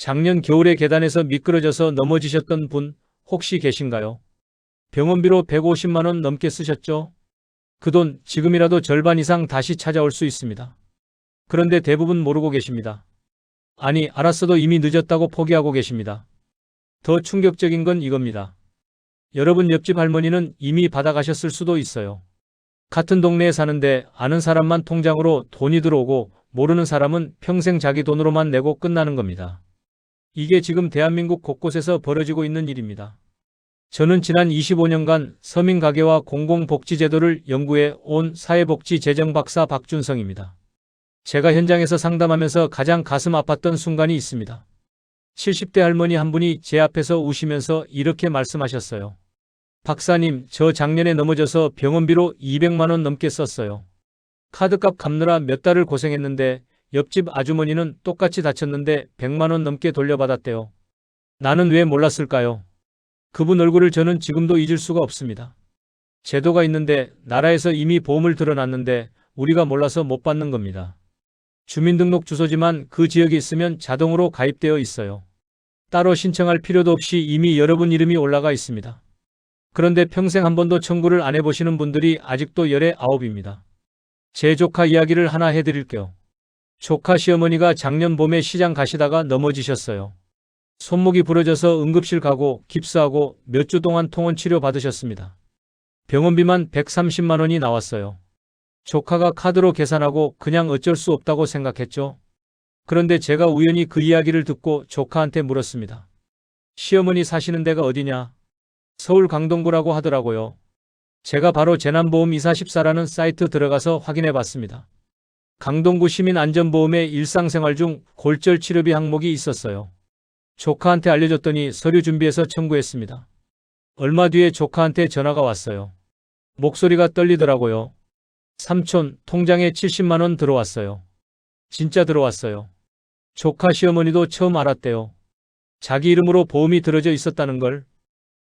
작년 겨울에 계단에서 미끄러져서 넘어지셨던 분 혹시 계신가요? 병원비로 150만 원 넘게 쓰셨죠? 그 돈 지금이라도 절반 이상 다시 찾아올 수 있습니다. 그런데 대부분 모르고 계십니다. 아니, 알았어도 이미 늦었다고 포기하고 계십니다. 더 충격적인 건 이겁니다. 여러분 옆집 할머니는 이미 받아가셨을 수도 있어요. 같은 동네에 사는데 아는 사람만 통장으로 돈이 들어오고 모르는 사람은 평생 자기 돈으로만 내고 끝나는 겁니다. 이게 지금 대한민국 곳곳에서 벌어지고 있는 일입니다. 저는 지난 25년간 서민가계와 공공복지제도를 연구해 온 사회복지재정박사 박준성입니다. 제가 현장에서 상담하면서 가장 가슴 아팠던 순간이 있습니다. 70대 할머니 한 분이 제 앞에서 우시면서 이렇게 말씀하셨어요. 박사님, 저 작년에 넘어져서 병원비로 200만 원 넘게 썼어요. 카드값 갚느라 몇 달을 고생했는데 옆집 아주머니는 똑같이 다쳤는데 100만 원 넘게 돌려받았대요. 나는 왜 몰랐을까요? 그분 얼굴을 저는 지금도 잊을 수가 없습니다. 제도가 있는데 나라에서 이미 보험을 들어놨는데 우리가 몰라서 못 받는 겁니다. 주민등록 주소지만 그 지역에 있으면 자동으로 가입되어 있어요. 따로 신청할 필요도 없이 이미 여러분 이름이 올라가 있습니다. 그런데 평생 한 번도 청구를 안 해보시는 분들이 아직도 열의 아홉입니다. 제 조카 이야기를 하나 해드릴게요. 조카 시어머니가 작년 봄에 시장 가시다가 넘어지셨어요. 손목이 부러져서 응급실 가고 깁스하고 몇 주 동안 통원 치료 받으셨습니다. 병원비만 130만 원이 나왔어요. 조카가 카드로 계산하고 그냥 어쩔 수 없다고 생각했죠. 그런데 제가 우연히 그 이야기를 듣고 조카한테 물었습니다. 시어머니 사시는 데가 어디냐? 서울 강동구라고 하더라고요. 제가 바로 재난보험2414라는 사이트 들어가서 확인해 봤습니다. 강동구 시민안전보험의 일상생활 중 골절 치료비 항목이 있었어요. 조카한테 알려줬더니 서류 준비해서 청구했습니다. 얼마 뒤에 조카한테 전화가 왔어요. 목소리가 떨리더라고요. 삼촌, 통장에 70만 원 들어왔어요. 진짜 들어왔어요. 조카 시어머니도 처음 알았대요. 자기 이름으로 보험이 들어져 있었다는 걸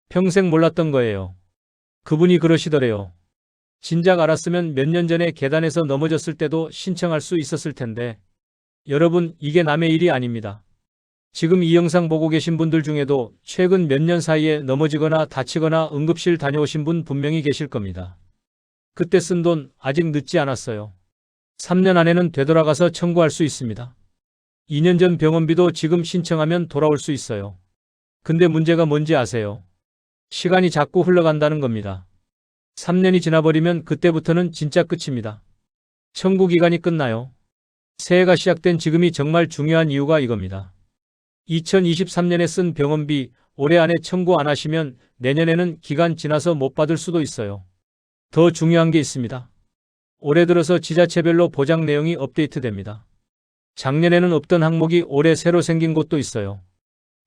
평생 몰랐던 거예요. 그분이 그러시더래요. 진작 알았으면 몇 년 전에 계단에서 넘어졌을 때도 신청할 수 있었을 텐데. 여러분, 이게 남의 일이 아닙니다. 지금 이 영상 보고 계신 분들 중에도 최근 몇 년 사이에 넘어지거나 다치거나 응급실 다녀오신 분 분명히 계실 겁니다. 그때 쓴 돈 아직 늦지 않았어요. 3년 안에는 되돌아가서 청구할 수 있습니다. 2년 전 병원비도 지금 신청하면 돌아올 수 있어요. 근데 문제가 뭔지 아세요? 시간이 자꾸 흘러간다는 겁니다. 3년이 지나버리면 그때부터는 진짜 끝입니다. 청구 기간이 끝나요. 새해가 시작된 지금이 정말 중요한 이유가 이겁니다. 2023년에 쓴 병원비 올해 안에 청구 안 하시면 내년에는 기간 지나서 못 받을 수도 있어요. 더 중요한 게 있습니다. 올해 들어서 지자체별로 보장 내용이 업데이트됩니다. 작년에는 없던 항목이 올해 새로 생긴 곳도 있어요.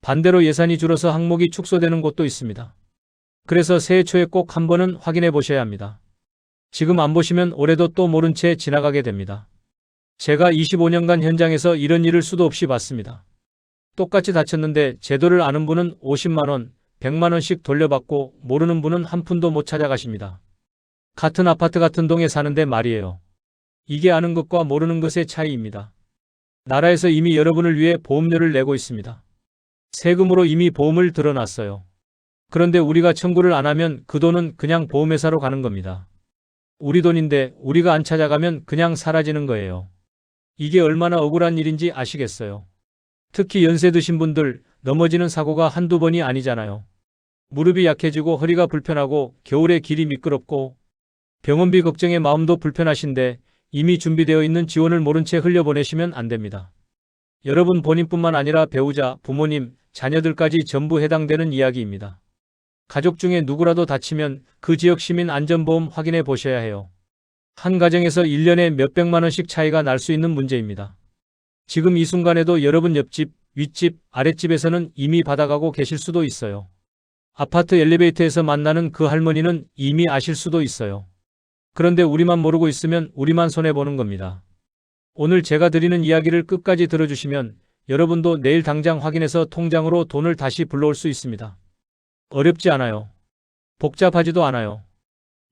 반대로 예산이 줄어서 항목이 축소되는 곳도 있습니다. 그래서 새해 초에 꼭 한 번은 확인해 보셔야 합니다. 지금 안 보시면 올해도 또 모른 채 지나가게 됩니다. 제가 25년간 현장에서 이런 일을 수도 없이 봤습니다. 똑같이 다쳤는데 제도를 아는 분은 50만 원, 100만 원씩 돌려받고 모르는 분은 한 푼도 못 찾아가십니다. 같은 아파트 같은 동에 사는데 말이에요. 이게 아는 것과 모르는 것의 차이입니다. 나라에서 이미 여러분을 위해 보험료를 내고 있습니다. 세금으로 이미 보험을 들어놨어요. 그런데 우리가 청구를 안 하면 그 돈은 그냥 보험회사로 가는 겁니다. 우리 돈인데 우리가 안 찾아가면 그냥 사라지는 거예요. 이게 얼마나 억울한 일인지 아시겠어요? 특히 연세 드신 분들 넘어지는 사고가 한두 번이 아니잖아요. 무릎이 약해지고 허리가 불편하고 겨울에 길이 미끄럽고 병원비 걱정에 마음도 불편하신데 이미 준비되어 있는 지원을 모른 채 흘려보내시면 안 됩니다. 여러분 본인뿐만 아니라 배우자, 부모님, 자녀들까지 전부 해당되는 이야기입니다. 가족 중에 누구라도 다치면 그 지역 시민 안전보험 확인해 보셔야 해요. 한 가정에서 1년에 몇백만 원씩 차이가 날 수 있는 문제입니다. 지금 이 순간에도 여러분 옆집, 윗집, 아랫집에서는 이미 받아가고 계실 수도 있어요. 아파트 엘리베이터에서 만나는 그 할머니는 이미 아실 수도 있어요. 그런데 우리만 모르고 있으면 우리만 손해보는 겁니다. 오늘 제가 드리는 이야기를 끝까지 들어주시면 여러분도 내일 당장 확인해서 통장으로 돈을 다시 불러올 수 있습니다. 어렵지 않아요. 복잡하지도 않아요.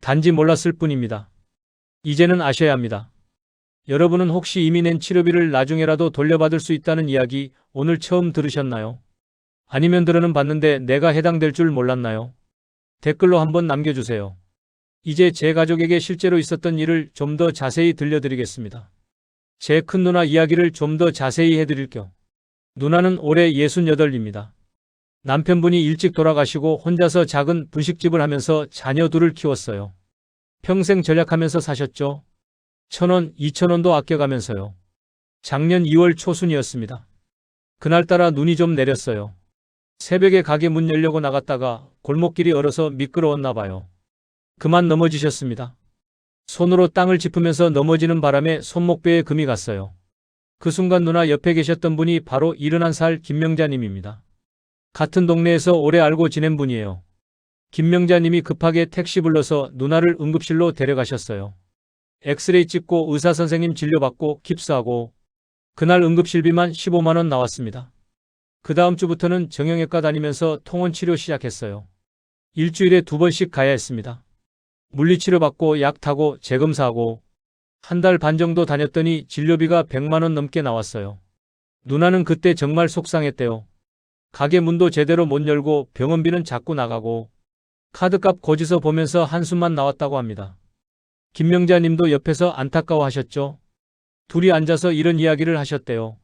단지 몰랐을 뿐입니다. 이제는 아셔야 합니다. 여러분은 혹시 이미 낸 치료비를 나중에라도 돌려받을 수 있다는 이야기 오늘 처음 들으셨나요? 아니면 들어는 봤는데 내가 해당될 줄 몰랐나요? 댓글로 한번 남겨주세요. 이제 제 가족에게 실제로 있었던 일을 좀 더 자세히 들려드리겠습니다. 제 큰 누나 이야기를 좀 더 자세히 해드릴게요. 누나는 올해 68입니다. 남편분이 일찍 돌아가시고 혼자서 작은 분식집을 하면서 자녀 둘을 키웠어요. 평생 절약하면서 사셨죠? 1,000원, 2,000원도 아껴가면서요. 작년 2월 초순이었습니다. 그날따라 눈이 좀 내렸어요. 새벽에 가게 문 열려고 나갔다가 골목길이 얼어서 미끄러웠나 봐요. 그만 넘어지셨습니다. 손으로 땅을 짚으면서 넘어지는 바람에 손목뼈에 금이 갔어요. 그 순간 누나 옆에 계셨던 분이 바로 71살 김명자님입니다. 같은 동네에서 오래 알고 지낸 분이에요. 김명자님이 급하게 택시 불러서 누나를 응급실로 데려가셨어요. 엑스레이 찍고 의사선생님 진료받고 깁스하고 그날 응급실비만 15만 원 나왔습니다. 그 다음 주부터는 정형외과 다니면서 통원치료 시작했어요. 일주일에 2번씩 가야 했습니다. 물리치료 받고 약 타고 재검사하고 한 달 반 정도 다녔더니 진료비가 100만 원 넘게 나왔어요. 누나는 그때 정말 속상했대요. 가게 문도 제대로 못 열고 병원비는 자꾸 나가고 카드값 고지서 보면서 한숨만 나왔다고 합니다. 김명자님도 옆에서 안타까워하셨죠. 둘이 앉아서 이런 이야기를 하셨대요.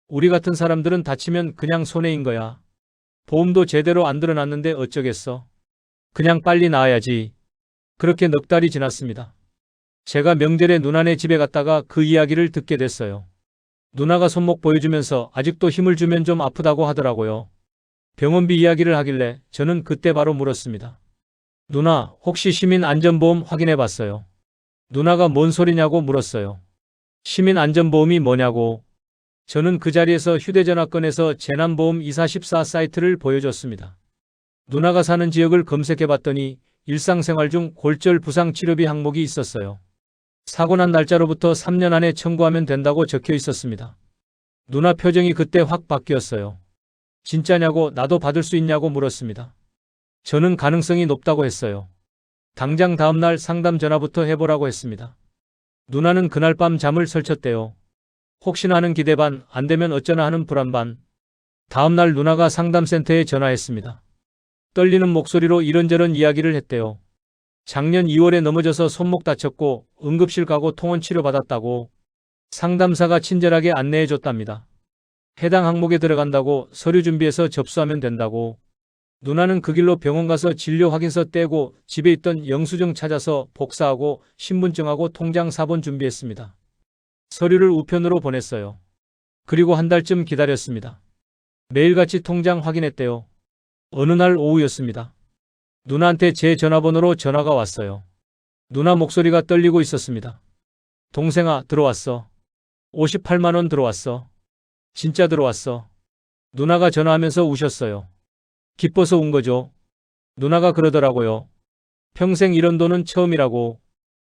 우리 같은 사람들은 다치면 그냥 손해인 거야. 보험도 제대로 안 들어놨는데 어쩌겠어. 그냥 빨리 나아야지. 그렇게 넉 달이 지났습니다. 제가 명절에 누나네 집에 갔다가 그 이야기를 듣게 됐어요. 누나가 손목 보여주면서 아직도 힘을 주면 좀 아프다고 하더라고요. 병원비 이야기를 하길래 저는 그때 바로 물었습니다. 누나, 혹시 시민안전보험 확인해 봤어요? 누나가 뭔 소리냐고 물었어요. 시민안전보험이 뭐냐고. 저는 그 자리에서 휴대전화 꺼내서 재난보험 2414 사이트를 보여줬습니다. 누나가 사는 지역을 검색해 봤더니 일상생활 중 골절 부상 치료비 항목이 있었어요. 사고 난 날짜로부터 3년 안에 청구하면 된다고 적혀 있었습니다. 누나 표정이 그때 확 바뀌었어요. 진짜냐고 나도 받을 수 있냐고 물었습니다. 저는 가능성이 높다고 했어요. 당장 다음날 상담 전화부터 해보라고 했습니다. 누나는 그날 밤 잠을 설쳤대요. 혹시나 하는 기대 반, 안 되면 어쩌나 하는 불안 반. 다음날 누나가 상담센터에 전화했습니다. 떨리는 목소리로 이런저런 이야기를 했대요. 작년 2월에 넘어져서 손목 다쳤고 응급실 가고 통원 치료 받았다고 상담사가 친절하게 안내해 줬답니다. 해당 항목에 들어간다고 서류 준비해서 접수하면 된다고. 누나는 그 길로 병원 가서 진료 확인서 떼고 집에 있던 영수증 찾아서 복사하고 신분증하고 통장 사본 준비했습니다. 서류를 우편으로 보냈어요. 그리고 한 달쯤 기다렸습니다. 매일같이 통장 확인했대요. 어느 날 오후였습니다. 누나한테 제 전화번호로 전화가 왔어요. 누나 목소리가 떨리고 있었습니다. 동생아, 들어왔어. 58만 원 들어왔어. 진짜 들어왔어. 누나가 전화하면서 우셨어요. 기뻐서 운 거죠. 누나가 그러더라고요. 평생 이런 돈은 처음이라고.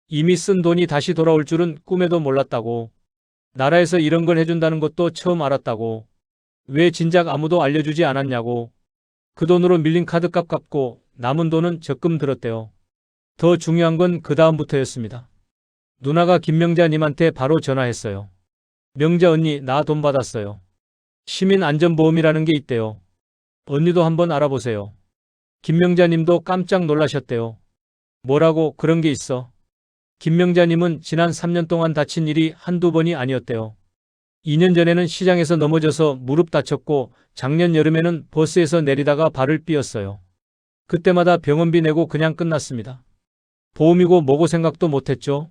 이미 쓴 돈이 다시 돌아올 줄은 꿈에도 몰랐다고. 나라에서 이런 걸 해준다는 것도 처음 알았다고. 왜 진작 아무도 알려주지 않았냐고. 그 돈으로 밀린 카드값 갚고 남은 돈은 적금 들었대요. 더 중요한 건 그 다음부터였습니다. 누나가 김명자님한테 바로 전화했어요. 명자 언니, 나 돈 받았어요. 시민안전보험이라는 게 있대요. 언니도 한번 알아보세요. 김명자님도 깜짝 놀라셨대요. 뭐라고 그런 게 있어? 김명자님은 지난 3년 동안 다친 일이 한두 번이 아니었대요. 2년 전에는 시장에서 넘어져서 무릎 다쳤고 작년 여름에는 버스에서 내리다가 발을 삐었어요. 그때마다 병원비 내고 그냥 끝났습니다. 보험이고 뭐고 생각도 못했죠.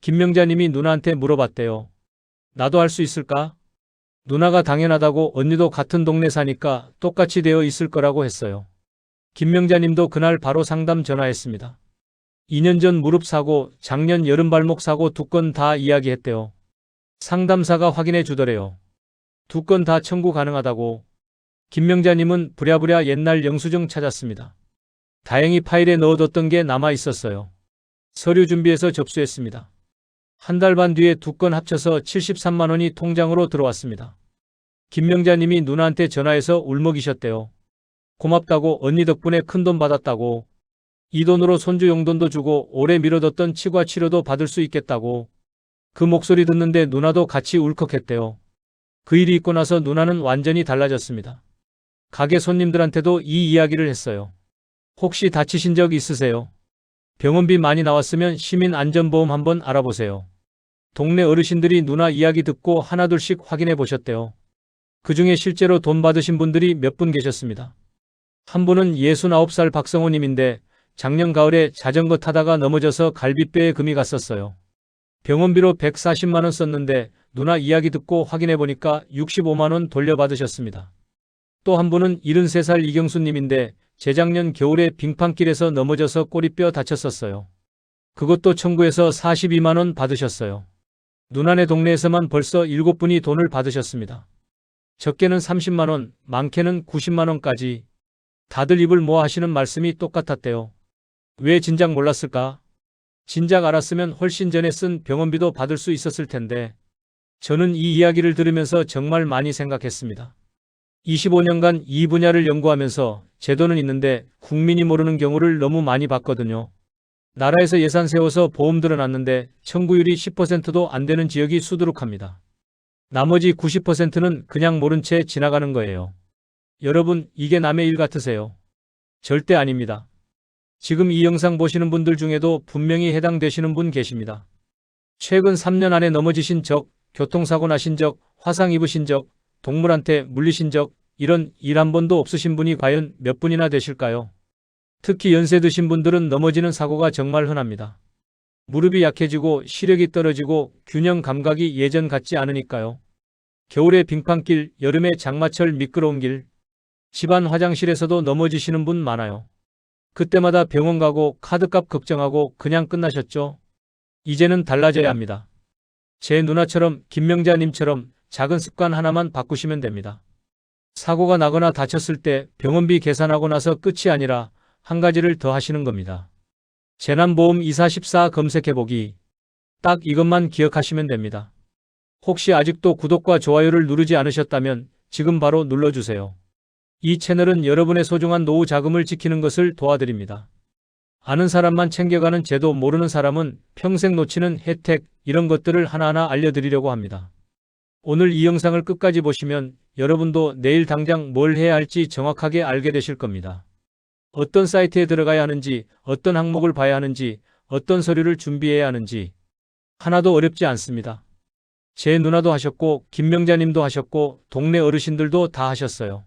김명자님이 누나한테 물어봤대요. 나도 할 수 있을까? 누나가 당연하다고 언니도 같은 동네 사니까 똑같이 되어 있을 거라고 했어요. 김명자님도 그날 바로 상담 전화했습니다. 2년 전 무릎 사고, 작년 여름 발목 사고 2건 다 이야기했대요. 상담사가 확인해 주더래요. 2건 다 청구 가능하다고. 김명자님은 부랴부랴 옛날 영수증 찾았습니다. 다행히 파일에 넣어뒀던 게 남아 있었어요. 서류 준비해서 접수했습니다. 한 달 반 뒤에 2건 합쳐서 73만 원이 통장으로 들어왔습니다. 김명자님이 누나한테 전화해서 울먹이셨대요. 고맙다고, 언니 덕분에 큰돈 받았다고. 이 돈으로 손주 용돈도 주고 오래 미뤄뒀던 치과 치료도 받을 수 있겠다고. 그 목소리 듣는데 누나도 같이 울컥했대요. 그 일이 있고 나서 누나는 완전히 달라졌습니다. 가게 손님들한테도 이 이야기를 했어요. 혹시 다치신 적 있으세요? 병원비 많이 나왔으면 시민안전보험 한번 알아보세요. 동네 어르신들이 누나 이야기 듣고 하나둘씩 확인해 보셨대요. 그 중에 실제로 돈 받으신 분들이 몇 분 계셨습니다. 한 분은 69살 박성호님인데 작년 가을에 자전거 타다가 넘어져서 갈비뼈에 금이 갔었어요. 병원비로 140만 원 썼는데 누나 이야기 듣고 확인해 보니까 65만 원 돌려받으셨습니다. 또 한 분은 73살 이경수님인데 재작년 겨울에 빙판길에서 넘어져서 꼬리뼈 다쳤었어요. 그것도 청구해서 42만 원 받으셨어요. 누나네 동네에서만 벌써 7분이 돈을 받으셨습니다. 적게는 30만 원, 많게는 90만 원까지. 다들 입을 모아 하시는 말씀이 똑같았대요. 왜 진작 몰랐을까? 진작 알았으면 훨씬 전에 쓴 병원비도 받을 수 있었을 텐데. 저는 이 이야기를 들으면서 정말 많이 생각했습니다. 25년간 이 분야를 연구하면서 제도는 있는데 국민이 모르는 경우를 너무 많이 봤거든요. 나라에서 예산 세워서 보험 들어놨는데 청구율이 10%도 안 되는 지역이 수두룩합니다. 나머지 90%는 그냥 모른 채 지나가는 거예요. 여러분, 이게 남의 일 같으세요? 절대 아닙니다. 지금 이 영상 보시는 분들 중에도 분명히 해당되시는 분 계십니다. 최근 3년 안에 넘어지신 적, 교통사고 나신 적, 화상 입으신 적, 동물한테 물리신 적, 이런 일 한 번도 없으신 분이 과연 몇 분이나 되실까요? 특히 연세 드신 분들은 넘어지는 사고가 정말 흔합니다. 무릎이 약해지고 시력이 떨어지고 균형 감각이 예전 같지 않으니까요. 겨울에 빙판길, 여름에 장마철 미끄러운 길, 집안 화장실에서도 넘어지시는 분 많아요. 그때마다 병원 가고 카드값 걱정하고 그냥 끝나셨죠? 이제는 달라져야 합니다. 제 누나처럼 김명자님처럼 작은 습관 하나만 바꾸시면 됩니다. 사고가 나거나 다쳤을 때 병원비 계산하고 나서 끝이 아니라 한 가지를 더 하시는 겁니다. 재난보험 2414 검색해보기. 딱 이것만 기억하시면 됩니다. 혹시 아직도 구독과 좋아요를 누르지 않으셨다면 지금 바로 눌러주세요. 이 채널은 여러분의 소중한 노후 자금을 지키는 것을 도와드립니다. 아는 사람만 챙겨가는 제도, 모르는 사람은 평생 놓치는 혜택, 이런 것들을 하나하나 알려드리려고 합니다. 오늘 이 영상을 끝까지 보시면 여러분도 내일 당장 뭘 해야 할지 정확하게 알게 되실 겁니다. 어떤 사이트에 들어가야 하는지, 어떤 항목을 봐야 하는지, 어떤 서류를 준비해야 하는지 하나도 어렵지 않습니다. 제 누나도 하셨고 김명자님도 하셨고 동네 어르신들도 다 하셨어요.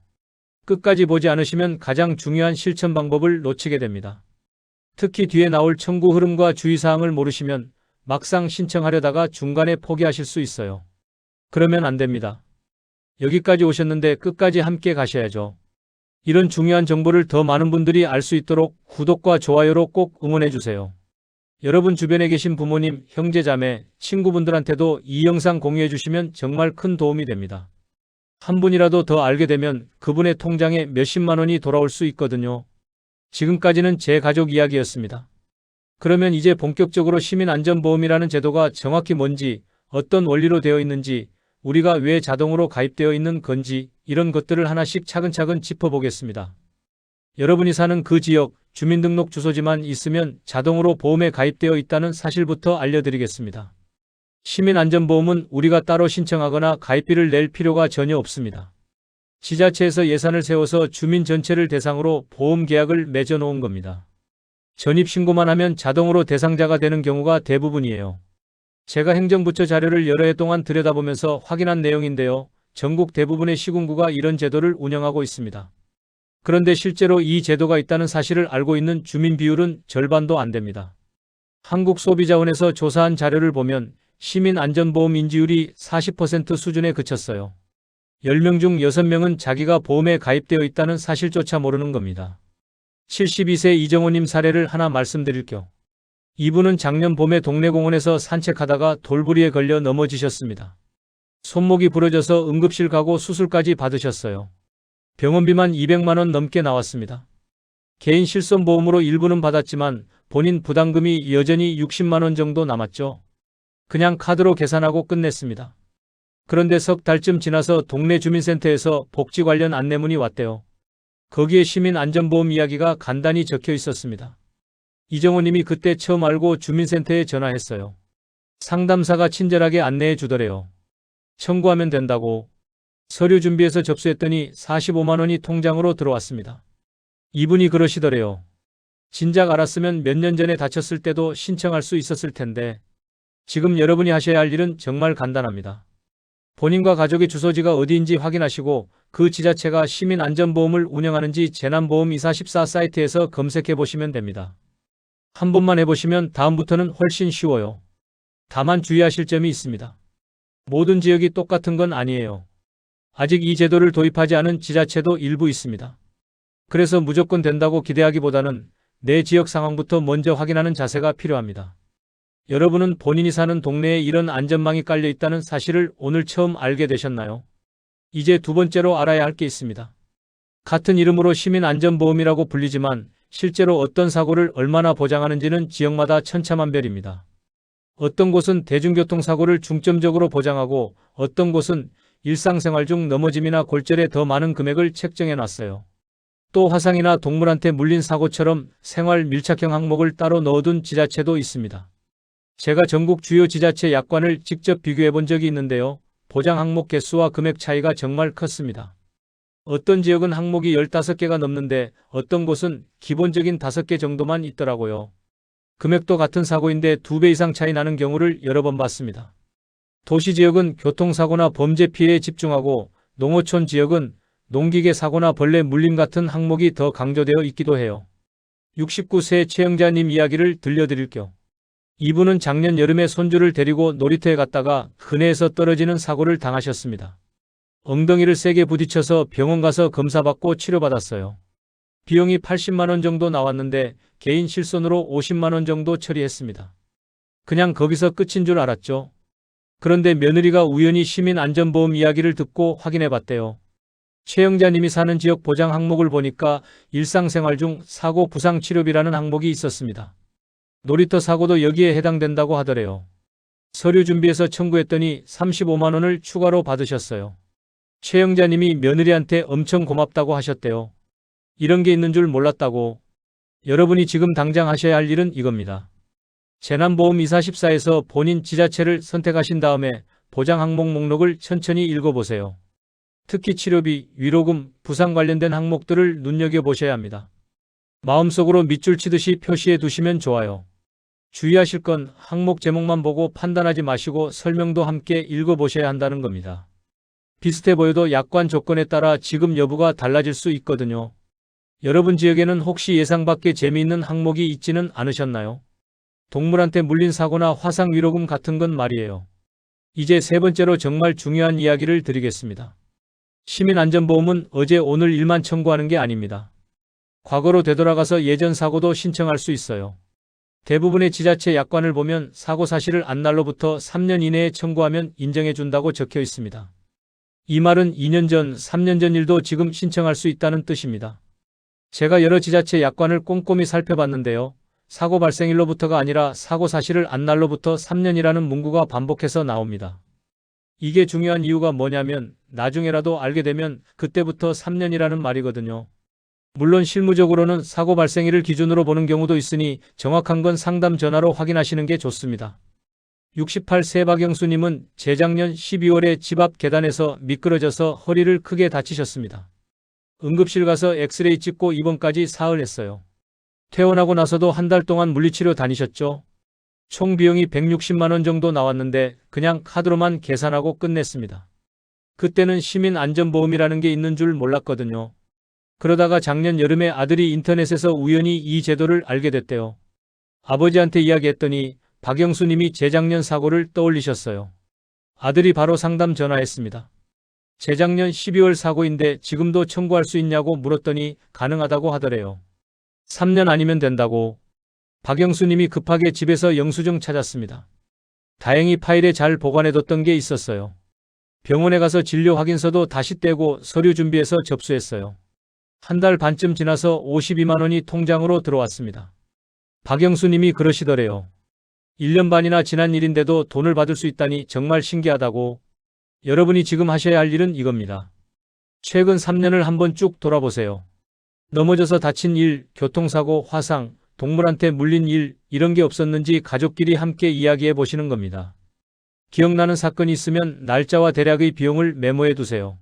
끝까지 보지 않으시면 가장 중요한 실천 방법을 놓치게 됩니다. 특히 뒤에 나올 청구 흐름과 주의사항을 모르시면 막상 신청하려다가 중간에 포기하실 수 있어요. 그러면 안 됩니다. 여기까지 오셨는데 끝까지 함께 가셔야죠. 이런 중요한 정보를 더 많은 분들이 알 수 있도록 구독과 좋아요로 꼭 응원해주세요. 여러분 주변에 계신 부모님, 형제, 자매, 친구분들한테도 이 영상 공유해 주시면 정말 큰 도움이 됩니다. 한 분이라도 더 알게 되면 그분의 통장에 몇십만 원이 돌아올 수 있거든요. 지금까지는 제 가족 이야기였습니다. 그러면 이제 본격적으로 시민안전보험이라는 제도가 정확히 뭔지, 어떤 원리로 되어 있는지, 우리가 왜 자동으로 가입되어 있는 건지 이런 것들을 하나씩 차근차근 짚어보겠습니다. 여러분이 사는 그 지역, 주민등록 주소지만 있으면 자동으로 보험에 가입되어 있다는 사실부터 알려드리겠습니다. 시민안전보험은 우리가 따로 신청하거나 가입비를 낼 필요가 전혀 없습니다. 지자체에서 예산을 세워서 주민 전체를 대상으로 보험 계약을 맺어 놓은 겁니다. 전입신고만 하면 자동으로 대상자가 되는 경우가 대부분이에요. 제가 행정부처 자료를 여러 해 동안 들여다보면서 확인한 내용인데요. 전국 대부분의 시군구가 이런 제도를 운영하고 있습니다. 그런데 실제로 이 제도가 있다는 사실을 알고 있는 주민 비율은 절반도 안 됩니다. 한국소비자원에서 조사한 자료를 보면 시민안전보험 인지율이 40% 수준에 그쳤어요. 10명 중 6명은 자기가 보험에 가입되어 있다는 사실조차 모르는 겁니다. 72세 이정호님 사례를 하나 말씀드릴게요. 이분은 작년 봄에 동네 공원에서 산책하다가 돌부리에 걸려 넘어지셨습니다. 손목이 부러져서 응급실 가고 수술까지 받으셨어요. 병원비만 200만 원 넘게 나왔습니다. 개인 실손보험으로 일부는 받았지만 본인 부담금이 여전히 60만 원 정도 남았죠. 그냥 카드로 계산하고 끝냈습니다. 그런데 석 달쯤 지나서 동네 주민센터에서 복지 관련 안내문이 왔대요. 거기에 시민안전보험 이야기가 간단히 적혀 있었습니다. 이정호 님이 그때 처음 알고 주민센터에 전화했어요. 상담사가 친절하게 안내해 주더래요. 청구하면 된다고. 서류 준비해서 접수했더니 45만 원이 통장으로 들어왔습니다. 이분이 그러시더래요. 진작 알았으면 몇 년 전에 다쳤을 때도 신청할 수 있었을 텐데. 지금 여러분이 하셔야 할 일은 정말 간단합니다. 본인과 가족의 주소지가 어디인지 확인하시고 그 지자체가 시민안전보험을 운영하는지 재난보험2414 사이트에서 검색해 보시면 됩니다. 한 번만 해보시면 다음부터는 훨씬 쉬워요. 다만 주의하실 점이 있습니다. 모든 지역이 똑같은 건 아니에요. 아직 이 제도를 도입하지 않은 지자체도 일부 있습니다. 그래서 무조건 된다고 기대하기보다는 내 지역 상황부터 먼저 확인하는 자세가 필요합니다. 여러분은 본인이 사는 동네에 이런 안전망이 깔려 있다는 사실을 오늘 처음 알게 되셨나요? 이제 두 번째로 알아야 할 게 있습니다. 같은 이름으로 시민안전보험이라고 불리지만 실제로 어떤 사고를 얼마나 보장하는지는 지역마다 천차만별입니다. 어떤 곳은 대중교통사고를 중점적으로 보장하고 어떤 곳은 일상생활 중 넘어짐이나 골절에 더 많은 금액을 책정해 놨어요. 또 화상이나 동물한테 물린 사고처럼 생활 밀착형 항목을 따로 넣어둔 지자체도 있습니다. 제가 전국 주요 지자체 약관을 직접 비교해 본 적이 있는데요. 보장 항목 개수와 금액 차이가 정말 컸습니다. 어떤 지역은 항목이 15개가 넘는데 어떤 곳은 기본적인 5개 정도만 있더라고요. 금액도 같은 사고인데 2배 이상 차이 나는 경우를 여러 번 봤습니다. 도시 지역은 교통사고나 범죄 피해에 집중하고 농어촌 지역은 농기계 사고나 벌레 물림 같은 항목이 더 강조되어 있기도 해요. 69세 최영자님 이야기를 들려드릴게요. 이분은 작년 여름에 손주를 데리고 놀이터에 갔다가 그네에서 떨어지는 사고를 당하셨습니다. 엉덩이를 세게 부딪혀서 병원 가서 검사받고 치료받았어요. 비용이 80만 원 정도 나왔는데 개인 실손으로 50만 원 정도 처리했습니다. 그냥 거기서 끝인 줄 알았죠. 그런데 며느리가 우연히 시민안전보험 이야기를 듣고 확인해봤대요. 최영자님이 사는 지역 보장 항목을 보니까 일상생활 중 사고 부상 치료비라는 항목이 있었습니다. 놀이터 사고도 여기에 해당된다고 하더래요. 서류 준비해서 청구했더니 35만 원을 추가로 받으셨어요. 최영자님이 며느리한테 엄청 고맙다고 하셨대요. 이런 게 있는 줄 몰랐다고. 여러분이 지금 당장 하셔야 할 일은 이겁니다. 재난보험2414에서 본인 지자체를 선택하신 다음에 보장 항목 목록을 천천히 읽어보세요. 특히 치료비, 위로금, 부상 관련된 항목들을 눈여겨보셔야 합니다. 마음속으로 밑줄 치듯이 표시해 두시면 좋아요. 주의하실 건 항목 제목만 보고 판단하지 마시고 설명도 함께 읽어보셔야 한다는 겁니다. 비슷해 보여도 약관 조건에 따라 지급 여부가 달라질 수 있거든요. 여러분 지역에는 혹시 예상 밖의 재미있는 항목이 있지는 않으셨나요? 동물한테 물린 사고나 화상 위로금 같은 건 말이에요. 이제 세 번째로 정말 중요한 이야기를 드리겠습니다. 시민안전보험은 어제 오늘 일만 청구하는 게 아닙니다. 과거로 되돌아가서 예전 사고도 신청할 수 있어요. 대부분의 지자체 약관을 보면 사고 사실을 안 날로부터 3년 이내에 청구하면 인정해 준다고 적혀 있습니다. 이 말은 2년 전, 3년 전 일도 지금 신청할 수 있다는 뜻입니다. 제가 여러 지자체 약관을 꼼꼼히 살펴봤는데요. 사고 발생일로부터가 아니라 사고 사실을 안 날로부터 3년이라는 문구가 반복해서 나옵니다. 이게 중요한 이유가 뭐냐면 나중에라도 알게 되면 그때부터 3년이라는 말이거든요. 물론 실무적으로는 사고 발생일을 기준으로 보는 경우도 있으니 정확한 건 상담 전화로 확인하시는 게 좋습니다. 68세 박영수님은 재작년 12월에 집 앞 계단에서 미끄러져서 허리를 크게 다치셨습니다. 응급실 가서 엑스레이 찍고 입원까지 사흘 했어요. 퇴원하고 나서도 한 달 동안 물리치료 다니셨죠. 총 비용이 160만 원 정도 나왔는데 그냥 카드로만 계산하고 끝냈습니다. 그때는 시민안전보험이라는 게 있는 줄 몰랐거든요. 그러다가 작년 여름에 아들이 인터넷에서 우연히 이 제도를 알게 됐대요. 아버지한테 이야기했더니 박영수님이 재작년 사고를 떠올리셨어요. 아들이 바로 상담 전화했습니다. 재작년 12월 사고인데 지금도 청구할 수 있냐고 물었더니 가능하다고 하더래요. 3년 아니면 된다고. 박영수님이 급하게 집에서 영수증 찾았습니다. 다행히 파일에 잘 보관해뒀던 게 있었어요. 병원에 가서 진료 확인서도 다시 떼고 서류 준비해서 접수했어요. 한 달 반쯤 지나서 52만 원이 통장으로 들어왔습니다. 박영수님이 그러시더래요. 1년 반이나 지난 일인데도 돈을 받을 수 있다니 정말 신기하다고. 여러분이 지금 하셔야 할 일은 이겁니다. 최근 3년을 한번 쭉 돌아보세요. 넘어져서 다친 일, 교통사고, 화상, 동물한테 물린 일, 이런 게 없었는지 가족끼리 함께 이야기해 보시는 겁니다. 기억나는 사건이 있으면 날짜와 대략의 비용을 메모해 두세요.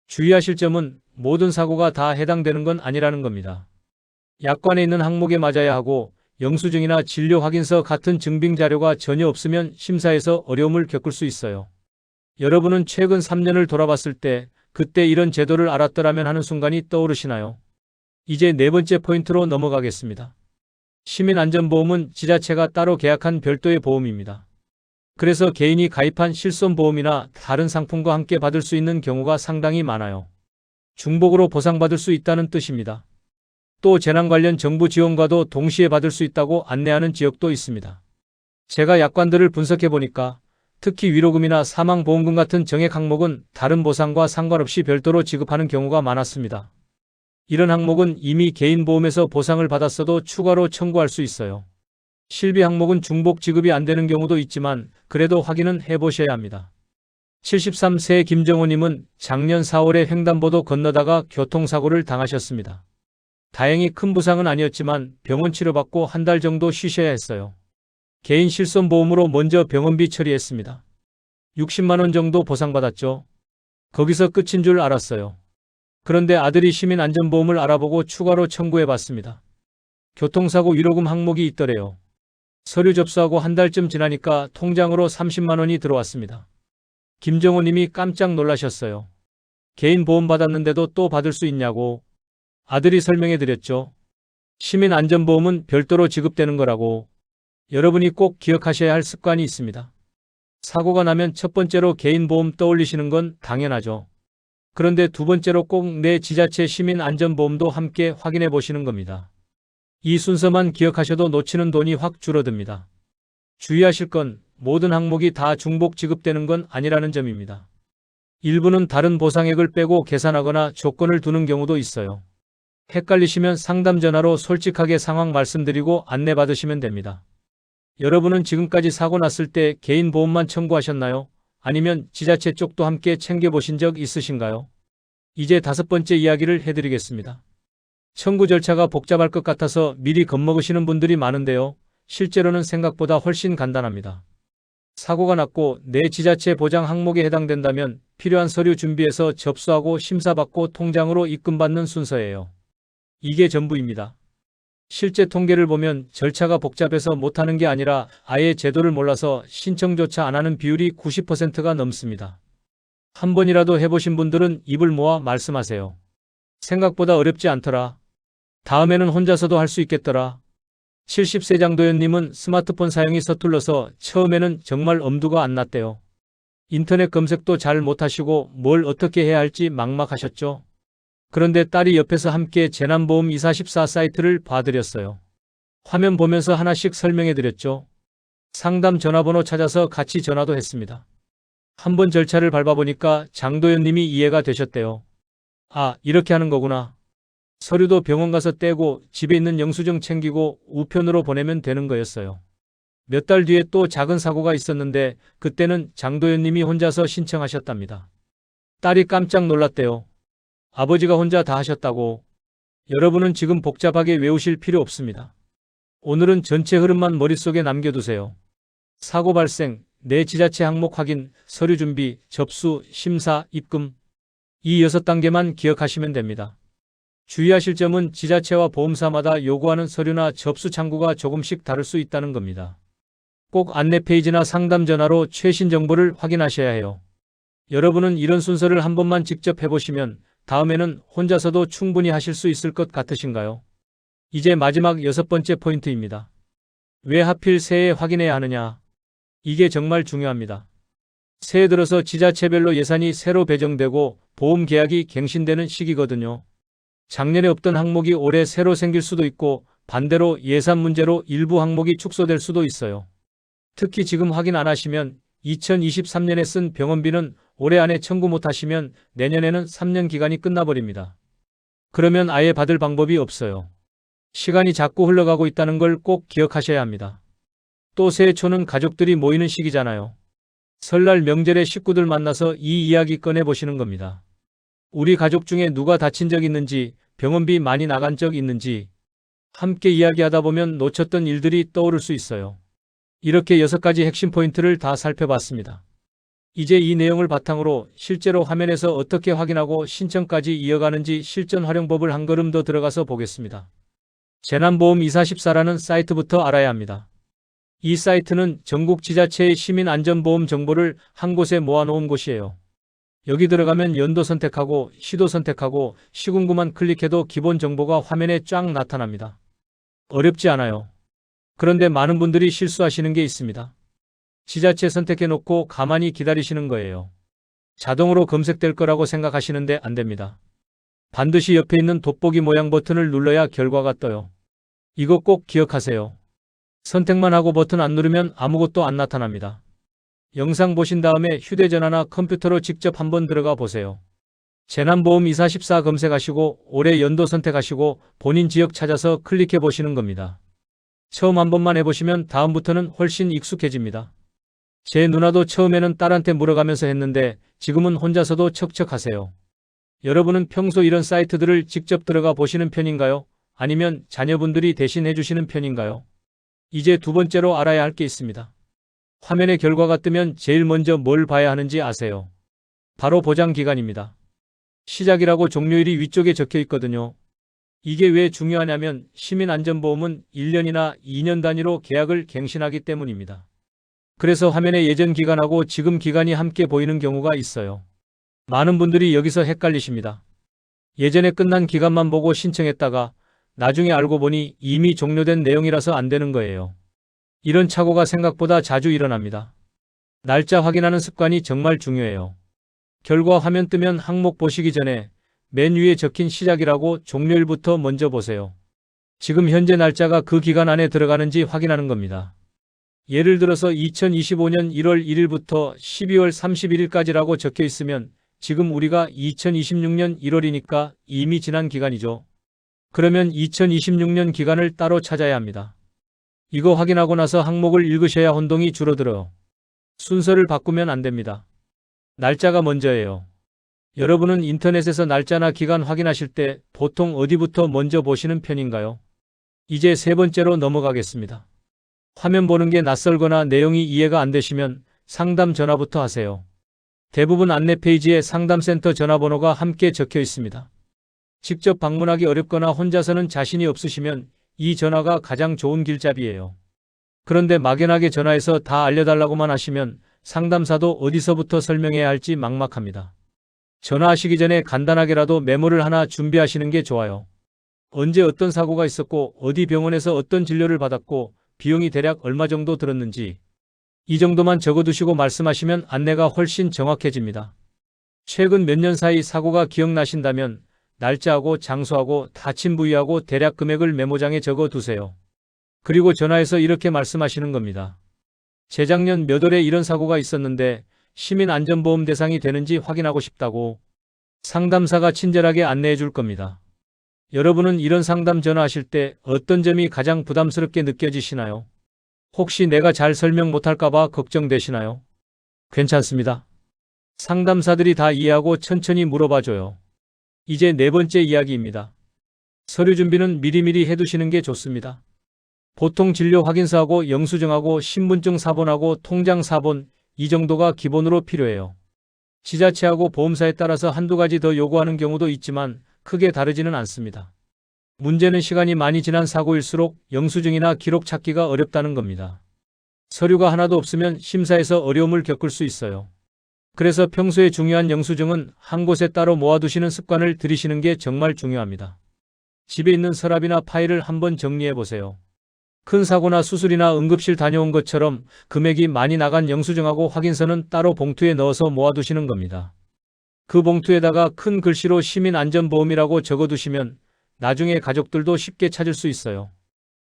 주의하실 점은 모든 사고가 다 해당되는 건 아니라는 겁니다. 약관에 있는 항목에 맞아야 하고 영수증이나 진료 확인서 같은 증빙 자료가 전혀 없으면 심사에서 어려움을 겪을 수 있어요. 여러분은 최근 3년을 돌아봤을 때 그때 이런 제도를 알았더라면 하는 순간이 떠오르시나요? 이제 네 번째 포인트로 넘어가겠습니다. 시민안전보험은 지자체가 따로 계약한 별도의 보험입니다. 그래서 개인이 가입한 실손보험이나 다른 상품과 함께 받을 수 있는 경우가 상당히 많아요. 중복으로 보상받을 수 있다는 뜻입니다. 또 재난 관련 정부 지원과도 동시에 받을 수 있다고 안내하는 지역도 있습니다. 제가 약관들을 분석해 보니까 특히 위로금이나 사망보험금 같은 정액 항목은 다른 보상과 상관없이 별도로 지급하는 경우가 많았습니다. 이런 항목은 이미 개인보험에서 보상을 받았어도 추가로 청구할 수 있어요. 실비 항목은 중복 지급이 안 되는 경우도 있지만 그래도 확인은 해보셔야 합니다. 73세 김정호님은 작년 4월에 횡단보도 건너다가 교통사고를 당하셨습니다. 다행히 큰 부상은 아니었지만 병원 치료받고 한 달 정도 쉬셔야 했어요. 개인 실손보험으로 먼저 병원비 처리했습니다. 60만 원 정도 보상받았죠. 거기서 끝인 줄 알았어요. 그런데 아들이 시민안전보험을 알아보고 추가로 청구해봤습니다. 교통사고 위로금 항목이 있더래요. 서류 접수하고 한 달쯤 지나니까 통장으로 30만 원이 들어왔습니다. 김정호 님이 깜짝 놀라셨어요. 개인 보험 받았는데도 또 받을 수 있냐고. 아들이 설명해 드렸죠. 시민안전보험은 별도로 지급되는 거라고. 여러분이 꼭 기억하셔야 할 습관이 있습니다. 사고가 나면 첫 번째로 개인보험 떠올리시는 건 당연하죠. 그런데 두 번째로 꼭 내 지자체 시민안전보험도 함께 확인해 보시는 겁니다. 이 순서만 기억하셔도 놓치는 돈이 확 줄어듭니다. 주의하실 건 모든 항목이 다 중복 지급되는 건 아니라는 점입니다. 일부는 다른 보상액을 빼고 계산하거나 조건을 두는 경우도 있어요. 헷갈리시면 상담 전화로 솔직하게 상황 말씀드리고 안내받으시면 됩니다. 여러분은 지금까지 사고 났을 때 개인 보험만 청구하셨나요? 아니면 지자체 쪽도 함께 챙겨보신 적 있으신가요? 이제 다섯 번째 이야기를 해드리겠습니다. 청구 절차가 복잡할 것 같아서 미리 겁먹으시는 분들이 많은데요. 실제로는 생각보다 훨씬 간단합니다. 사고가 났고 내 지자체 보장 항목에 해당된다면 필요한 서류 준비해서 접수하고 심사받고 통장으로 입금받는 순서예요. 이게 전부입니다. 실제 통계를 보면 절차가 복잡해서 못하는 게 아니라 아예 제도를 몰라서 신청조차 안 하는 비율이 90%가 넘습니다. 한 번이라도 해보신 분들은 입을 모아 말씀하세요. 생각보다 어렵지 않더라. 다음에는 혼자서도 할 수 있겠더라. 70세 장도연님은 스마트폰 사용이 서툴러서 처음에는 정말 엄두가 안 났대요. 인터넷 검색도 잘 못하시고 뭘 어떻게 해야 할지 막막하셨죠. 그런데 딸이 옆에서 함께 재난보험 2414 사이트를 봐드렸어요. 화면 보면서 하나씩 설명해드렸죠. 상담 전화번호 찾아서 같이 전화도 했습니다. 한번 절차를 밟아보니까 장도연님이 이해가 되셨대요. 아, 이렇게 하는 거구나. 서류도 병원 가서 떼고 집에 있는 영수증 챙기고 우편으로 보내면 되는 거였어요. 몇 달 뒤에 또 작은 사고가 있었는데 그때는 장도연님이 혼자서 신청하셨답니다. 딸이 깜짝 놀랐대요. 아버지가 혼자 다 하셨다고. 여러분은 지금 복잡하게 외우실 필요 없습니다. 오늘은 전체 흐름만 머릿속에 남겨두세요. 사고 발생, 내 지자체 항목 확인, 서류 준비, 접수, 심사, 입금. 이 6단계만 기억하시면 됩니다. 주의하실 점은 지자체와 보험사마다 요구하는 서류나 접수 창구가 조금씩 다를 수 있다는 겁니다. 꼭 안내 페이지나 상담 전화로 최신 정보를 확인하셔야 해요. 여러분은 이런 순서를 한 번만 직접 해보시면 다음에는 혼자서도 충분히 하실 수 있을 것 같으신가요? 이제 마지막 6번째 포인트입니다. 왜 하필 새해 확인해야 하느냐? 이게 정말 중요합니다. 새해 들어서 지자체별로 예산이 새로 배정되고 보험 계약이 갱신되는 시기거든요. 작년에 없던 항목이 올해 새로 생길 수도 있고 반대로 예산 문제로 일부 항목이 축소될 수도 있어요. 특히 지금 확인 안 하시면 2023년에 쓴 병원비는 올해 안에 청구 못 하시면 내년에는 3년 기간이 끝나버립니다. 그러면 아예 받을 방법이 없어요. 시간이 자꾸 흘러가고 있다는 걸 꼭 기억하셔야 합니다. 또 새해 초는 가족들이 모이는 시기잖아요. 설날 명절에 식구들 만나서 이 이야기 꺼내보시는 겁니다. 우리 가족 중에 누가 다친 적 있는지, 병원비 많이 나간 적 있는지, 함께 이야기하다 보면 놓쳤던 일들이 떠오를 수 있어요. 이렇게 6가지 핵심 포인트를 다 살펴봤습니다. 이제 이 내용을 바탕으로 실제로 화면에서 어떻게 확인하고 신청까지 이어가는지 실전 활용법을 한 걸음 더 들어가서 보겠습니다. 재난보험244라는 사이트부터 알아야 합니다. 이 사이트는 전국 지자체의 시민안전보험 정보를 한 곳에 모아놓은 곳이에요. 여기 들어가면 연도 선택하고 시도 선택하고 시군구만 클릭해도 기본 정보가 화면에 쫙 나타납니다. 어렵지 않아요. 그런데 많은 분들이 실수하시는 게 있습니다. 지자체 선택해놓고 가만히 기다리시는 거예요. 자동으로 검색될 거라고 생각하시는데 안 됩니다. 반드시 옆에 있는 돋보기 모양 버튼을 눌러야 결과가 떠요. 이거 꼭 기억하세요. 선택만 하고 버튼 안 누르면 아무것도 안 나타납니다. 영상 보신 다음에 휴대전화나 컴퓨터로 직접 한번 들어가 보세요. 재난보험 2414 검색하시고 올해 연도 선택하시고 본인 지역 찾아서 클릭해 보시는 겁니다. 처음 한 번만 해보시면 다음부터는 훨씬 익숙해집니다. 제 누나도 처음에는 딸한테 물어가면서 했는데 지금은 혼자서도 척척하세요. 여러분은 평소 이런 사이트들을 직접 들어가 보시는 편인가요? 아니면 자녀분들이 대신 해주시는 편인가요? 이제 두 번째로 알아야 할 게 있습니다. 화면에 결과가 뜨면 제일 먼저 뭘 봐야 하는지 아세요? 바로 보장 기간입니다. 시작이라고 종료일이 위쪽에 적혀 있거든요. 이게 왜 중요하냐면 시민안전보험은 1년이나 2년 단위로 계약을 갱신하기 때문입니다. 그래서 화면에 예전 기간하고 지금 기간이 함께 보이는 경우가 있어요. 많은 분들이 여기서 헷갈리십니다. 예전에 끝난 기간만 보고 신청했다가 나중에 알고 보니 이미 종료된 내용이라서 안 되는 거예요. 이런 착오가 생각보다 자주 일어납니다. 날짜 확인하는 습관이 정말 중요해요. 결과 화면 뜨면 항목 보시기 전에 맨 위에 적힌 시작이라고 종료일부터 먼저 보세요. 지금 현재 날짜가 그 기간 안에 들어가는지 확인하는 겁니다. 예를 들어서 2025년 1월 1일부터 12월 31일까지라고 적혀 있으면 지금 우리가 2026년 1월이니까 이미 지난 기간이죠. 그러면 2026년 기간을 따로 찾아야 합니다. 이거 확인하고 나서 항목을 읽으셔야 혼동이 줄어들어요. 순서를 바꾸면 안 됩니다. 날짜가 먼저예요. 여러분은 인터넷에서 날짜나 기간 확인하실 때 보통 어디부터 먼저 보시는 편인가요? 이제 세 번째로 넘어가겠습니다. 화면 보는 게 낯설거나 내용이 이해가 안 되시면 상담 전화부터 하세요. 대부분 안내 페이지에 상담센터 전화번호가 함께 적혀 있습니다. 직접 방문하기 어렵거나 혼자서는 자신이 없으시면 이 전화가 가장 좋은 길잡이예요. 그런데 막연하게 전화해서 다 알려달라고만 하시면 상담사도 어디서부터 설명해야 할지 막막합니다. 전화하시기 전에 간단하게라도 메모를 하나 준비하시는 게 좋아요. 언제 어떤 사고가 있었고 어디 병원에서 어떤 진료를 받았고 비용이 대략 얼마 정도 들었는지 이 정도만 적어두시고 말씀하시면 안내가 훨씬 정확해집니다. 최근 몇 년 사이 사고가 기억나신다면 날짜하고 장소하고 다친 부위하고 대략 금액을 메모장에 적어두세요. 그리고 전화해서 이렇게 말씀하시는 겁니다. 재작년 몇 월에 이런 사고가 있었는데 시민안전보험 대상이 되는지 확인하고 싶다고. 상담사가 친절하게 안내해 줄 겁니다. 여러분은 이런 상담 전화하실 때 어떤 점이 가장 부담스럽게 느껴지시나요? 혹시 내가 잘 설명 못할까봐 걱정되시나요? 괜찮습니다. 상담사들이 다 이해하고 천천히 물어봐줘요. 이제 네 번째 이야기입니다. 서류 준비는 미리미리 해두시는 게 좋습니다. 보통 진료 확인서하고 영수증하고 신분증 사본하고 통장 사본 이 정도가 기본으로 필요해요. 지자체하고 보험사에 따라서 한두 가지 더 요구하는 경우도 있지만 크게 다르지는 않습니다. 문제는 시간이 많이 지난 사고일수록 영수증이나 기록 찾기가 어렵다는 겁니다. 서류가 하나도 없으면 심사에서 어려움을 겪을 수 있어요. 그래서 평소에 중요한 영수증은 한 곳에 따로 모아두시는 습관을 들이시는 게 정말 중요합니다. 집에 있는 서랍이나 파일을 한번 정리해 보세요. 큰 사고나 수술이나 응급실 다녀온 것처럼 금액이 많이 나간 영수증하고 확인서는 따로 봉투에 넣어서 모아두시는 겁니다. 그 봉투에다가 큰 글씨로 시민안전보험이라고 적어두시면 나중에 가족들도 쉽게 찾을 수 있어요.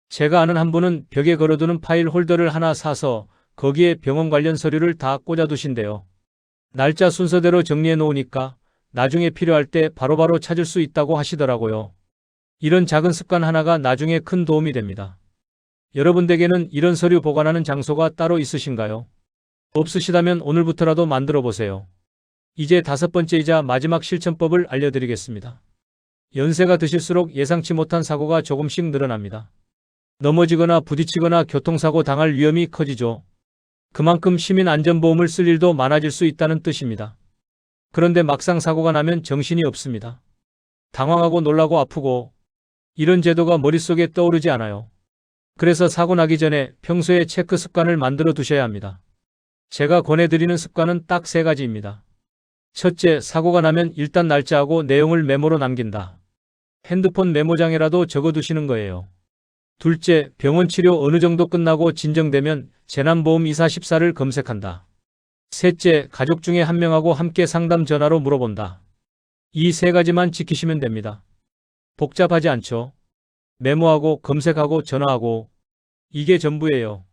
제가 아는 한 분은 벽에 걸어두는 파일 홀더를 하나 사서 거기에 병원 관련 서류를 다 꽂아두신대요. 날짜 순서대로 정리해 놓으니까 나중에 필요할 때 바로바로 찾을 수 있다고 하시더라고요. 이런 작은 습관 하나가 나중에 큰 도움이 됩니다. 여러분 댁에는 이런 서류 보관하는 장소가 따로 있으신가요? 없으시다면 오늘부터라도 만들어 보세요. 이제 다섯 번째이자 마지막 실천법을 알려드리겠습니다. 연세가 드실수록 예상치 못한 사고가 조금씩 늘어납니다. 넘어지거나 부딪히거나 교통사고 당할 위험이 커지죠. 그만큼 시민안전보험을 쓸 일도 많아질 수 있다는 뜻입니다. 그런데 막상 사고가 나면 정신이 없습니다. 당황하고 놀라고 아프고 이런 제도가 머릿속에 떠오르지 않아요. 그래서 사고 나기 전에 평소에 체크 습관을 만들어 두셔야 합니다. 제가 권해드리는 습관은 딱 3가지입니다. 첫째, 사고가 나면 일단 날짜하고 내용을 메모로 남긴다. 핸드폰 메모장에라도 적어두시는 거예요. 둘째, 병원 치료 어느 정도 끝나고 진정되면 재난보험 2414를 검색한다. 셋째, 가족 중에 한 명하고 함께 상담 전화로 물어본다. 이 3가지만 지키시면 됩니다. 복잡하지 않죠? 메모하고 검색하고 전화하고 이게 전부예요.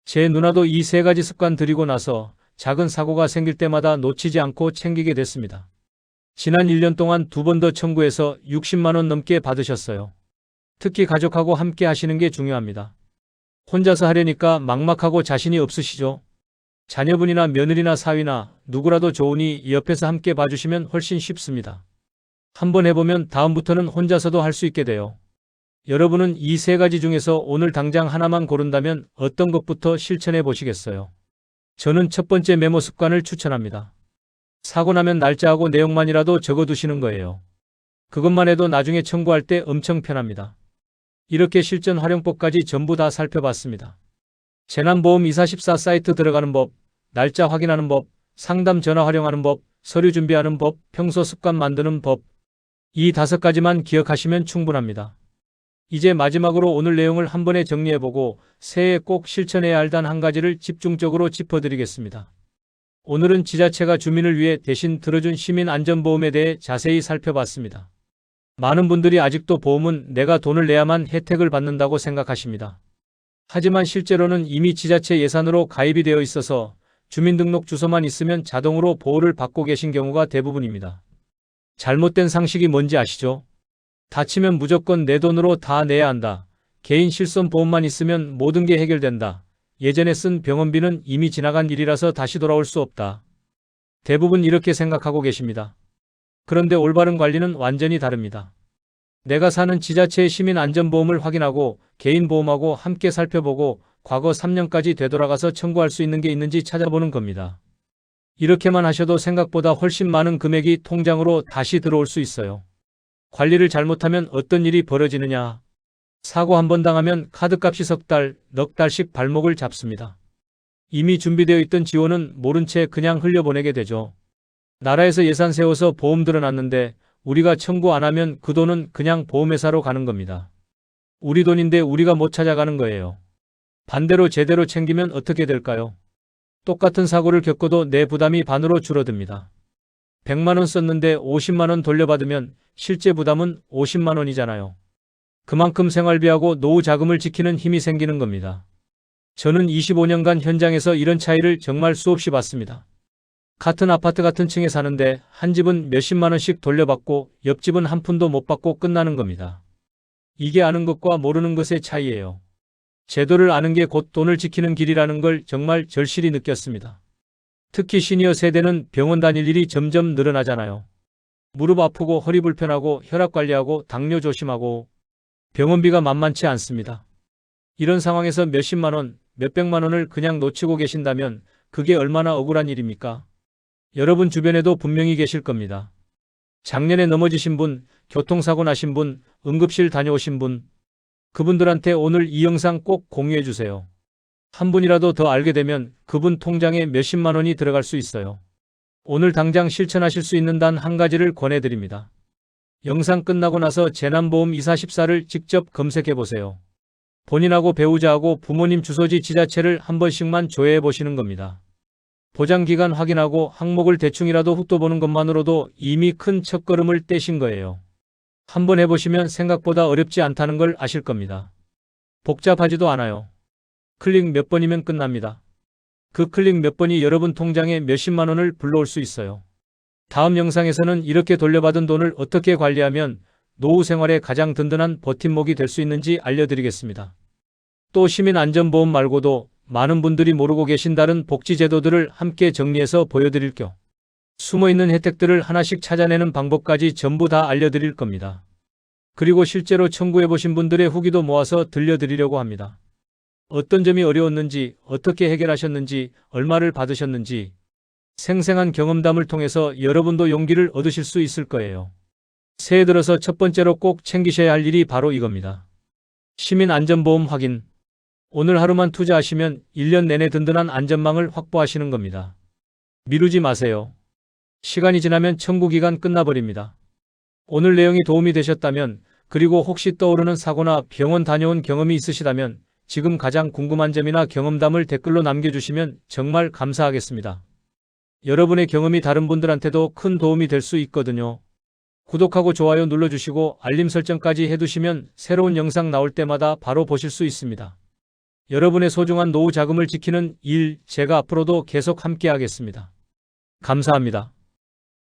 제 누나도 이 3가지 습관 들이고 나서 작은 사고가 생길 때마다 놓치지 않고 챙기게 됐습니다. 지난 1년 동안 2번 더 청구해서 60만 원 넘게 받으셨어요. 특히 가족하고 함께 하시는 게 중요합니다. 혼자서 하려니까 막막하고 자신이 없으시죠? 자녀분이나 며느리나 사위나 누구라도 좋으니 옆에서 함께 봐주시면 훨씬 쉽습니다. 한번 해보면 다음부터는 혼자서도 할 수 있게 돼요. 여러분은 이 3가지 중에서 오늘 당장 하나만 고른다면 어떤 것부터 실천해 보시겠어요? 저는 첫 번째 메모 습관을 추천합니다. 사고 나면 날짜하고 내용만이라도 적어두시는 거예요. 그것만 해도 나중에 청구할 때 엄청 편합니다. 이렇게 실전 활용법까지 전부 다 살펴봤습니다. 재난보험 2414 사이트 들어가는 법, 날짜 확인하는 법, 상담 전화 활용하는 법, 서류 준비하는 법, 평소 습관 만드는 법. 이 5가지만 기억하시면 충분합니다. 이제 마지막으로 오늘 내용을 한 번에 정리해보고 새해에 꼭 실천해야 할 단 1가지를 집중적으로 짚어드리겠습니다. 오늘은 지자체가 주민을 위해 대신 들어준 시민안전보험에 대해 자세히 살펴봤습니다. 많은 분들이 아직도 보험은 내가 돈을 내야만 혜택을 받는다고 생각하십니다. 하지만 실제로는 이미 지자체 예산으로 가입이 되어 있어서 주민등록 주소만 있으면 자동으로 보호를 받고 계신 경우가 대부분입니다. 잘못된 상식이 뭔지 아시죠? 다치면 무조건 내 돈으로 다 내야 한다. 개인 실손보험만 있으면 모든 게 해결된다. 예전에 쓴 병원비는 이미 지나간 일이라서 다시 돌아올 수 없다. 대부분 이렇게 생각하고 계십니다. 그런데 올바른 관리는 완전히 다릅니다. 내가 사는 지자체의 시민안전보험을 확인하고 개인보험하고 함께 살펴보고 과거 3년까지 되돌아가서 청구할 수 있는 게 있는지 찾아보는 겁니다. 이렇게만 하셔도 생각보다 훨씬 많은 금액이 통장으로 다시 들어올 수 있어요. 관리를 잘못하면 어떤 일이 벌어지느냐. 사고 한 번 당하면 카드값이 석 달, 넉 달씩 발목을 잡습니다. 이미 준비되어 있던 지원은 모른 채 그냥 흘려보내게 되죠. 나라에서 예산 세워서 보험 들어놨는데 우리가 청구 안 하면 그 돈은 그냥 보험회사로 가는 겁니다. 우리 돈인데 우리가 못 찾아가는 거예요. 반대로 제대로 챙기면 어떻게 될까요? 똑같은 사고를 겪어도 내 부담이 반으로 줄어듭니다. 100만 원 썼는데 50만 원 돌려받으면 실제 부담은 50만 원이잖아요. 그만큼 생활비하고 노후 자금을 지키는 힘이 생기는 겁니다. 저는 25년간 현장에서 이런 차이를 정말 수없이 봤습니다. 같은 아파트 같은 층에 사는데 한 집은 몇십만 원씩 돌려받고 옆집은 한 푼도 못 받고 끝나는 겁니다. 이게 아는 것과 모르는 것의 차이예요. 제도를 아는 게 곧 돈을 지키는 길이라는 걸 정말 절실히 느꼈습니다. 특히 시니어 세대는 병원 다닐 일이 점점 늘어나잖아요. 무릎 아프고 허리 불편하고 혈압 관리하고 당뇨 조심하고 병원비가 만만치 않습니다. 이런 상황에서 몇십만 원, 몇백만 원을 그냥 놓치고 계신다면 그게 얼마나 억울한 일입니까? 여러분 주변에도 분명히 계실 겁니다. 작년에 넘어지신 분, 교통사고 나신 분, 응급실 다녀오신 분, 그분들한테 오늘 이 영상 꼭 공유해 주세요. 한 분이라도 더 알게 되면 그분 통장에 몇십만 원이 들어갈 수 있어요. 오늘 당장 실천하실 수 있는 단 1가지를 권해드립니다. 영상 끝나고 나서 재난보험 2414를 직접 검색해 보세요. 본인하고 배우자하고 부모님 주소지 지자체를 한 번씩만 조회해 보시는 겁니다. 보장기간 확인하고 항목을 대충이라도 훑어보는 것만으로도 이미 큰 첫걸음을 떼신 거예요. 한번 해보시면 생각보다 어렵지 않다는 걸 아실 겁니다. 복잡하지도 않아요. 클릭 몇 번이면 끝납니다. 그 클릭 몇 번이 여러분 통장에 몇십만 원을 불러올 수 있어요. 다음 영상에서는 이렇게 돌려받은 돈을 어떻게 관리하면 노후 생활에 가장 든든한 버팀목이 될 수 있는지 알려드리겠습니다. 또 시민안전보험 말고도 많은 분들이 모르고 계신 다른 복지제도들을 함께 정리해서 보여드릴 겸 숨어있는 혜택들을 하나씩 찾아내는 방법까지 전부 다 알려드릴 겁니다. 그리고 실제로 청구해보신 분들의 후기도 모아서 들려드리려고 합니다. 어떤 점이 어려웠는지, 어떻게 해결하셨는지, 얼마를 받으셨는지 생생한 경험담을 통해서 여러분도 용기를 얻으실 수 있을 거예요. 새해 들어서 첫 번째로 꼭 챙기셔야 할 일이 바로 이겁니다. 시민안전보험 확인. 오늘 하루만 투자하시면 1년 내내 든든한 안전망을 확보하시는 겁니다. 미루지 마세요. 시간이 지나면 청구기간 끝나버립니다. 오늘 내용이 도움이 되셨다면, 그리고 혹시 떠오르는 사고나 병원 다녀온 경험이 있으시다면 지금 가장 궁금한 점이나 경험담을 댓글로 남겨주시면 정말 감사하겠습니다. 여러분의 경험이 다른 분들한테도 큰 도움이 될 수 있거든요. 구독하고 좋아요 눌러주시고 알림 설정까지 해두시면 새로운 영상 나올 때마다 바로 보실 수 있습니다. 여러분의 소중한 노후 자금을 지키는 일, 제가 앞으로도 계속 함께 하겠습니다. 감사합니다.